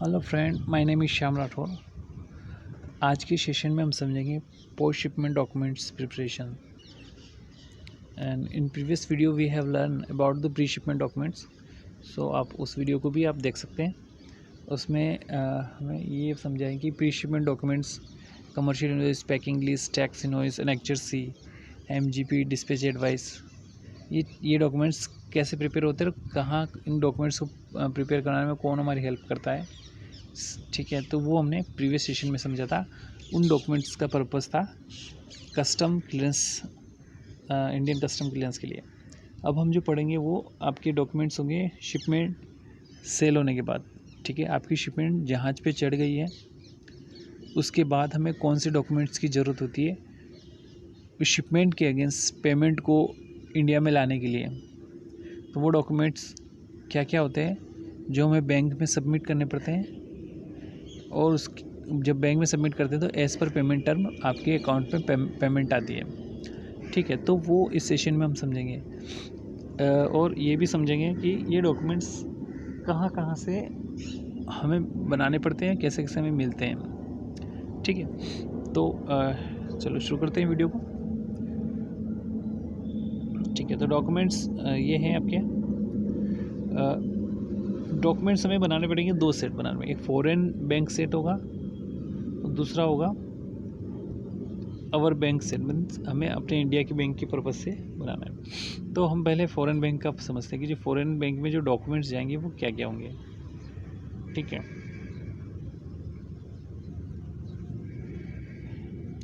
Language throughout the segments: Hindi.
Hello friend, my name is Shyam Rathore. आज के सेशन में हम समझेंगे post shipment documents preparation. And in previous video we have learn about the pre shipment documents. So आप उस वीडियो को भी आप देख सकते हैं। उसमें हमें ये समझाएं कि pre shipment documents, commercial invoice, packing list, tax invoice, annexure C, MGP, dispatch advice, ये डॉक्यूमेंट्स कैसे प्रिपेयर होते हैं और कहाँ इन डॉक्यूमेंट्स को प्रिपेयर कराने में कौन हमारी हेल्प करता है। ठीक है, तो वो हमने प्रीवियस सेशन में समझा था। उन डॉक्यूमेंट्स का पर्पस था custom clearance, Indian custom clearance के लिए। अब हम जो पढ़ेंगे वो आपके डॉक्यूमेंट्स होंगे शिपमेंट सेल होने के बाद। ठीक है, आपकी शिपमेंट जहाज़ पे चढ़ गई है, उसके बाद हमें कौन से डॉक्यूमेंट्स की ज़रूरत होती है उस शिपमेंट के अगेंस्ट पेमेंट को इंडिया में लाने के लिए। तो वो डॉक्यूमेंट्स क्या क्या होते हैं जो हमें बैंक में सबमिट करने पड़ते हैं, और उस जब बैंक में सबमिट करते हैं तो एज़ पर पेमेंट टर्म आपके अकाउंट में पेमेंट आती है। ठीक है, तो वो इस सेशन में हम समझेंगे। और ये भी समझेंगे कि ये डॉक्यूमेंट्स कहाँ कहाँ से हमें बनाने पड़ते हैं, कैसे कैसे हमें मिलते हैं। ठीक है, तो चलो शुरू करते हैं वीडियो को। ठीक है, तो डॉक्यूमेंट्स ये हैं आपके। डॉक्यूमेंट्स हमें बनाने पड़ेंगे, दो सेट बनाने में। एक फॉरेन बैंक सेट होगा और दूसरा होगा अवर बैंक सेट, मीन्स हमें अपने इंडिया के बैंक के पर्पज़ से बनाना है। तो हम पहले फ़ॉरेन बैंक का समझते हैं कि जो फ़ॉरेन बैंक में जो डॉक्यूमेंट्स जाएंगे वो क्या क्या होंगे। ठीक है,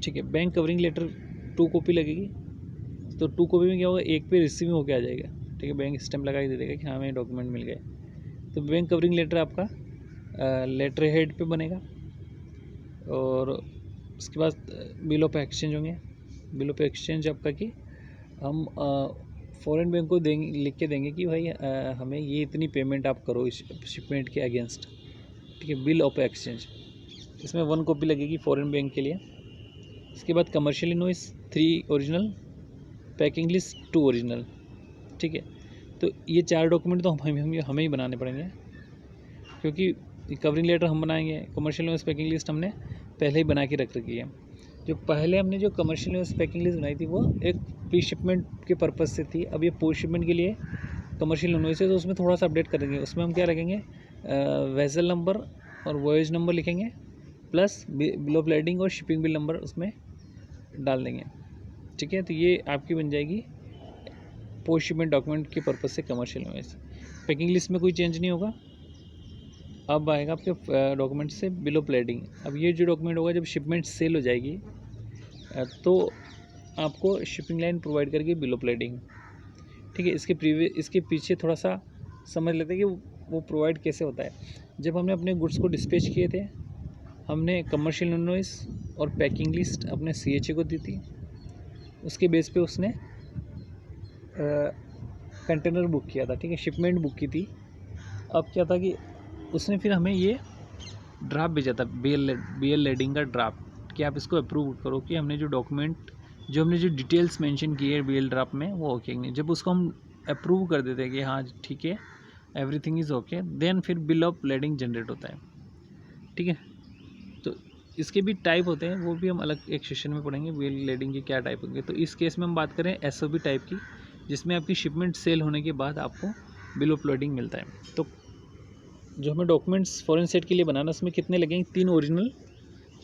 ठीक है। बैंक कवरिंग लेटर 2 कॉपी लगेगी। तो 2 कॉपी में क्या होगा, एक पे रिसीव होके आ जाएगा। ठीक है, बैंक स्टैम्प लगा के दे देगा कि हाँ हमें डॉक्यूमेंट मिल गए। तो बैंक कवरिंग लेटर आपका लेटर हेड पे बनेगा, और उसके बाद बिल ऑफ एक्सचेंज होंगे। बिल ऑफ एक्सचेंज आपका कि हम फॉरेन बैंक को देंगे, लिख के देंगे कि भाई हमें ये इतनी पेमेंट आप करो इस शिपमेंट के अगेंस्ट। ठीक है, बिल ऑफ एक्सचेंज, इसमें 1 कॉपी लगेगी फॉरेन बैंक के लिए। इसके बाद commercial invoice 3 original, packing list 2 original. ठीक है, तो ये 4 डॉक्यूमेंट तो हमें ही बनाने पड़ेंगे, क्योंकि कवरिंग लेटर हम बनाएंगे, कमर्शियल इनवॉइस, पैकिंग लिस्ट हमने पहले ही बना के रख रखी है। जो पहले हमने जो कमर्शियल इनवॉइस पैकिंग लिस्ट बनाई थी वो एक प्री शिपमेंट के पर्पज़ से थी। अब ये पोस्ट शिपमेंट के लिए कमर्शियल इनवॉइस है, तो उसमें थोड़ा सा अपडेट करेंगे। उसमें हम क्या रखेंगे, वेसल नंबर और वॉयज नंबर लिखेंगे, प्लस बिल ऑफ लैंडिंग और शिपिंग बिल नंबर उसमें डाल देंगे। ठीक है, तो ये आपकी बन जाएगी पोस्ट शिपमेंट डॉक्यूमेंट के पर्पज़ से कमर्शियल इनवॉइस। पैकिंग लिस्ट में कोई चेंज नहीं होगा। अब आएगा आपके डॉक्यूमेंट से बिल ऑफ लैंडिंग। अब ये जो डॉक्यूमेंट होगा जब शिपमेंट सेल हो जाएगी तो आपको शिपिंग लाइन प्रोवाइड करेगी बिल ऑफ लैंडिंग। ठीक है, इसके पीछे थोड़ा सा समझ लेते हैं कि वो प्रोवाइड कैसे होता है। जब हमने अपने गुड्स को डिस्पैच किए थे, हमने कमर्शियल इनवॉइस और पैकिंग लिस्ट अपने CHA को दी थी। उसके बेस पे उसने कंटेनर बुक किया था। ठीक है, शिपमेंट बुक की थी। अब क्या था कि उसने फिर हमें ये ड्राफ्ट भेजा था, BL लैंडिंग का ड्राफ्ट, कि आप इसको अप्रूव करो कि हमने जो डॉक्यूमेंट, जो हमने जो डिटेल्स मेंशन की है BL ड्राफ्ट में वो ओके नहीं। जब उसको हम अप्रूव कर देते हैं कि हाँ ठीक है एवरीथिंग इज़ ओके, देन फिर बिल ऑफ लैंडिंग जनरेट होता है। ठीक है, तो इसके भी टाइप होते हैं, वो भी हम अलग एक सेशन में पढ़ेंगे बिल लैंडिंग के क्या टाइप होंगे। तो इस केस में हम बात करें SOP टाइप की, जिसमें आपकी शिपमेंट सेल होने के बाद आपको बिल ऑफ लैंडिंग मिलता है। तो जो हमें डॉक्यूमेंट्स फॉरेन सेट के लिए बनाना, उसमें कितने लगेंगे, 3 original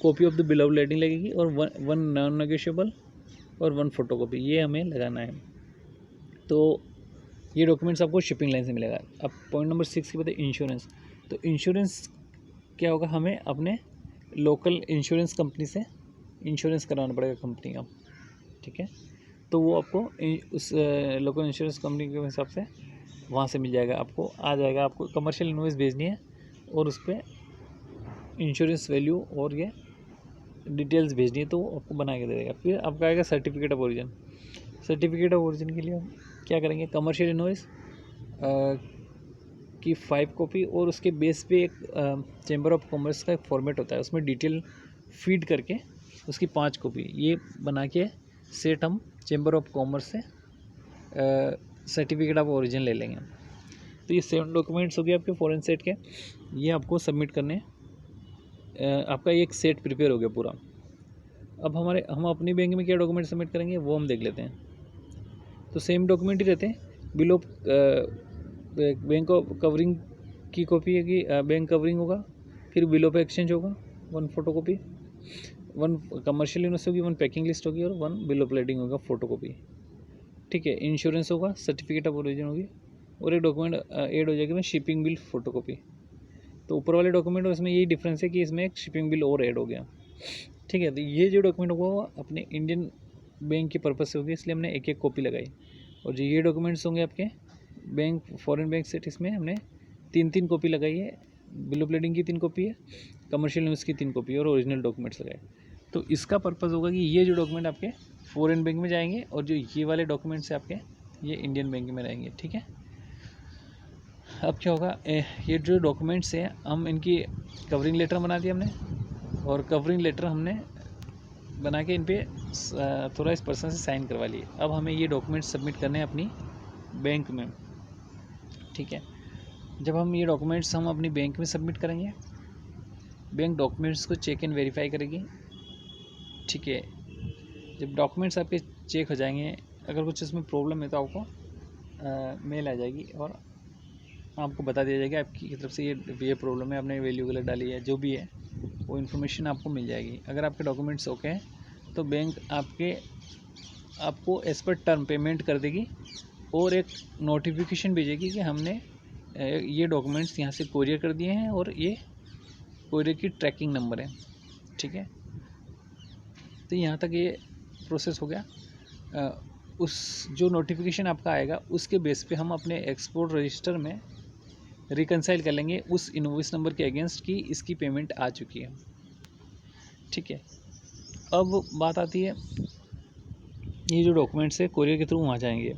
copy of the bill of landing लगेगी, और वन नॉन नेगोशिएबल और 1 फोटोकॉपी, ये हमें लगाना है। तो ये डॉक्यूमेंट्स आपको शिपिंग लाइन से मिलेगा। अब पॉइंट नंबर 6 की बताइए, इंश्योरेंस। तो इंश्योरेंस क्या होगा, हमें अपने लोकल इंश्योरेंस कंपनी से इंश्योरेंस कराना पड़ेगा कंपनी का। ठीक है, तो वो आपको उस लोकल इंश्योरेंस कंपनी के हिसाब से वहाँ से मिल जाएगा। आपको आ जाएगा, आपको कमर्शियल इनवॉइस भेजनी है और उस पर इंश्योरेंस वैल्यू और ये डिटेल्स भेजनी है, तो वो आपको बना के दे देगा। फिर आपका आएगा certificate of origin. Certificate of origin के लिए हम क्या करेंगे, कमर्शियल इनवॉइस की 5 कॉपी, और उसके बेस पे एक चैम्बर ऑफ कॉमर्स का एक फॉर्मेट होता है, उसमें डिटेल फीड करके उसकी 5 कॉपी ये बना के सेट हम चैम्बर ऑफ कॉमर्स से सर्टिफिकेट ऑफ ओरिजिन ले लेंगे। तो ये 7 डॉक्यूमेंट्स हो गए आपके फॉरेन सेट के, ये आपको सबमिट करने हैं। आपका एक सेट प्रिपेयर हो गया पूरा। अब हम अपनी बैंक में क्या डॉक्यूमेंट सबमिट करेंगे वो हम देख लेते हैं। तो सेम डॉक्यूमेंट ही रहते हैं। Bill of bank of covering की कॉपी है कि बैंक कवरिंग होगा, फिर बिल ऑफ एक्सचेंज होगा 1 फोटो कॉपी, 1 कमर्शियल यूनिट होगी, 1 पैकिंग लिस्ट होगी और 1 बिल ऑफ लेडिंग होगा फोटो कॉपी। ठीक है, इंश्योरेंस होगा, सर्टिफिकेट ऑफ ओरिजिन होगी और एक डॉक्यूमेंट ऐड हो जाएगी में शिपिंग बिल फोटो कॉपी। तो ऊपर वाले डॉक्यूमेंट और इसमें यही डिफरेंस है कि इसमें एक शिपिंग बिल और ऐड हो गया। ठीक है, तो ये जो डॉक्यूमेंट होगा वो अपने इंडियन बैंक के पर्पज़ से होगी, इसलिए हमने एक एक कॉपी लगाई। और जो ये डॉक्यूमेंट्स होंगे आपके बैंक फॉरेन बैंक सेट, इसमें हमने 3-3 कॉपी लगाई है। बिल ऑफ लेडिंग की 3 कॉपी है, कमर्शियल न्यूज़ की 3 कॉपी और ओरिजिनल डॉक्यूमेंट्स लगाए। तो इसका पर्पज़ होगा कि ये जो डॉक्यूमेंट आपके फॉरेन बैंक में जाएंगे और जो ये वाले डॉक्यूमेंट्स हैं आपके ये इंडियन बैंक में रहेंगे। ठीक है, अब क्या होगा, ये जो डॉक्यूमेंट्स हैं हम इनकी कवरिंग लेटर बना दिया हमने, और कवरिंग लेटर हमने बना के इन पर थोड़ा इस पर्सन से साइन करवा लिए। अब हमें ये डॉक्यूमेंट्स सबमिट करने हैं अपनी बैंक में। ठीक है, जब हम ये डॉक्यूमेंट्स हम अपनी बैंक में सबमिट करेंगे, बैंक डॉक्यूमेंट्स को चेक एंड वेरीफाई करेगी। ठीक है, जब डॉक्यूमेंट्स आपके चेक हो जाएंगे, अगर कुछ इसमें प्रॉब्लम है तो आपको मेल आ जाएगी और आपको बता दिया जाएगा आपकी तरफ से ये प्रॉब्लम है, आपने वैल्यू गलत डाली है, जो भी है वो इन्फॉर्मेशन आपको मिल जाएगी। अगर आपके डॉक्यूमेंट्स ओके हैं तो बैंक आपको एज पर टर्म पेमेंट कर देगी और एक नोटिफिकेशन भेजेगी कि हमने ये डॉक्यूमेंट्स यहाँ से कोरियर कर दिए हैं और ये कोरियर की ट्रैकिंग नंबर है। ठीक है, तो यहाँ तक ये प्रोसेस हो गया। उस जो नोटिफिकेशन आपका आएगा उसके बेस पे हम अपने एक्सपोर्ट रजिस्टर में रिकनसाइल कर लेंगे उस इनवॉइस नंबर के अगेंस्ट की इसकी पेमेंट आ चुकी है। ठीक है, अब बात आती है ये जो डॉक्यूमेंट्स है कोरियर के थ्रू वहाँ जाएंगे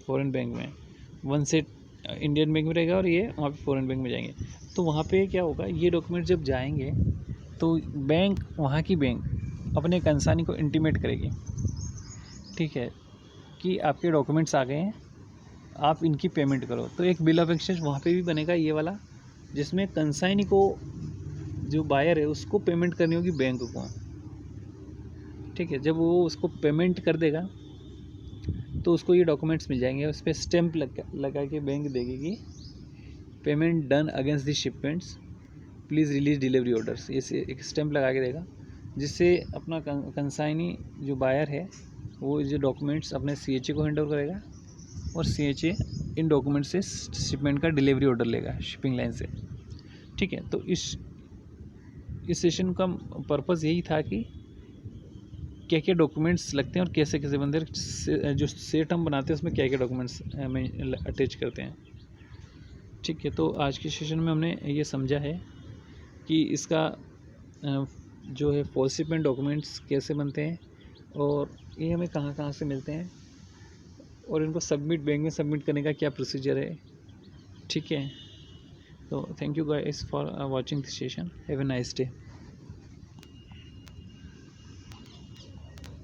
फॉरेन बैंक में, 1 सेट इंडियन बैंक में रहेगा और ये वहाँ पे फॉरेन बैंक में जाएंगे। तो वहाँ पे क्या होगा, ये डॉक्यूमेंट जब जाएंगे तो बैंक वहाँ की बैंक अपने कंसानी को इंटीमेट करेगी। ठीक है, कि आपके डॉक्यूमेंट्स आ गए हैं, आप इनकी पेमेंट करो। तो एक बिल ऑफ एक्सचेंज वहाँ पे भी बनेगा ये वाला, जिसमें कंसाइनी को जो बायर है उसको पेमेंट करनी होगी बैंक को। ठीक है, जब वो उसको पेमेंट कर देगा तो उसको ये डॉक्यूमेंट्स मिल जाएंगे, उस पर स्टैंप लगा के बैंक देगी कि payment done against the shipments, please release delivery orders. ये एक स्टैंप लगा के देगा, जिससे अपना कंसाइनी जो बायर है वो जो डॉक्यूमेंट्स अपने CHA को हैंड ओवर करेगा और CHA इन डॉक्यूमेंट से शिपमेंट का डिलीवरी ऑर्डर लेगा शिपिंग लाइन से। ठीक है, तो इस सेशन का पर्पज़ यही था कि क्या क्या डॉक्यूमेंट्स लगते हैं और कैसे कैसे बनते हैं, जो सेट हम बनाते हैं उसमें क्या क्या डॉक्यूमेंट्स हमें अटैच करते हैं। ठीक है, तो आज के सेशन में हमने ये समझा है कि इसका जो है फॉल्स शिपमेंट डॉक्यूमेंट्स कैसे बनते हैं और ये हमें कहाँ कहाँ से मिलते हैं और इनको बैंक में सबमिट करने का क्या प्रोसीजर है। ठीक है, तो thank you guys for watching this session, have a nice day.